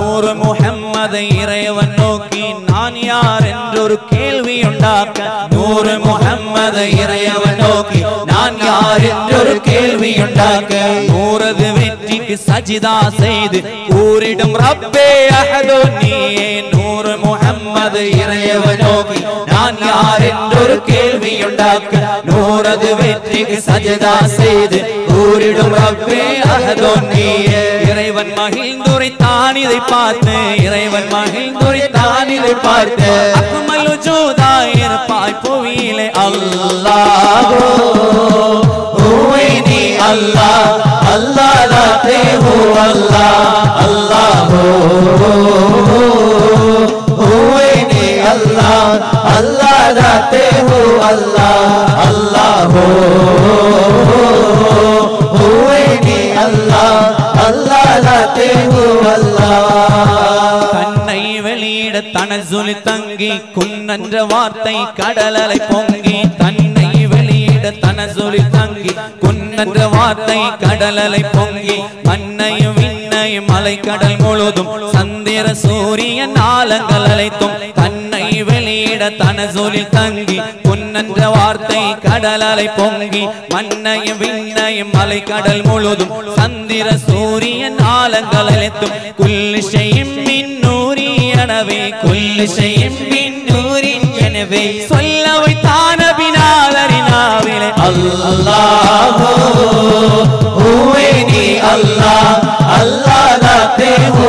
நூறு முஹம்மதை இறைவன் நோக்கி நான் யார் என்றொரு கேள்வி உண்டாக்க நூறு முஹம்மதை இறைவன் நோக்கி நான் யார் என்றொரு கேள்வி உண்டாக்க நூறது வெற்றிக்கு சஜிதா செய்து கூறிடும் ரப்பே அஹது நீயே நூறு முஹம்மது இறைவன் நோக்கி நான் யார் என்றொரு கேள்வி உண்டாக்க நூறது வெற்றிக்கு சஜிதா செய்து கூறிடும் ரப்பே அஹது நீயே இறைவன் மகிழ்ந்துரைத்தான் இதை பார்த்து இறைவன் மகிழ்ந்துரைத்தான் இதை பார்த்து அக்மல் வஜூதாய் இருப்பாய் புவியிலே அல்லாஹ் ஹுவை நீ அல்லாஹ் அல்லாஹ் தாத்தே ஹோ அல்லாஹ் அல்லாஹ் ஹுவை நீ அல்லாஹ் அல்லாஹ் தாத்தே ஹோ அல்லாஹ் அல்லாஹ் ஹுவை நீ அல்லாஹ் அல்லாஹ் தாத்தே ஹோ அல்லாஹ் தன்னை வெளியிட தனசுலி தங்கி குன்னன்ற வார்த்தை கடலலை பொங்கி தன்னை வெளியிட தனசுலி தங்கி குன்னன்ற வார்த்தை கடலலை பொங்கி மண்ணையும் விண்ணையும் மலை கடல் முழுதும் சந்திர சூரியன் ஆலங்கள் அழைத்தும் தன்னை வெளியிட தனசுலி தங்கி குன்னன்ற வார்த்தை கடலலை பொங்கி மண்ணையும் விண்ணையும் மலை கடல் முழுதும் சந்திர சூரியன் ஆலங்கள் அழைத்தும் குல்லு ஷைஇன் மின் நூரி எனவே குல்லு ஷைஇன் மின் நூரி எனவே சொல்ல வைத்தான பினாதரினாவிலே அல்லாஹ் ஹுவை நீ அல்லாஹ் அல்லாஹ் தாத்தே ஹோ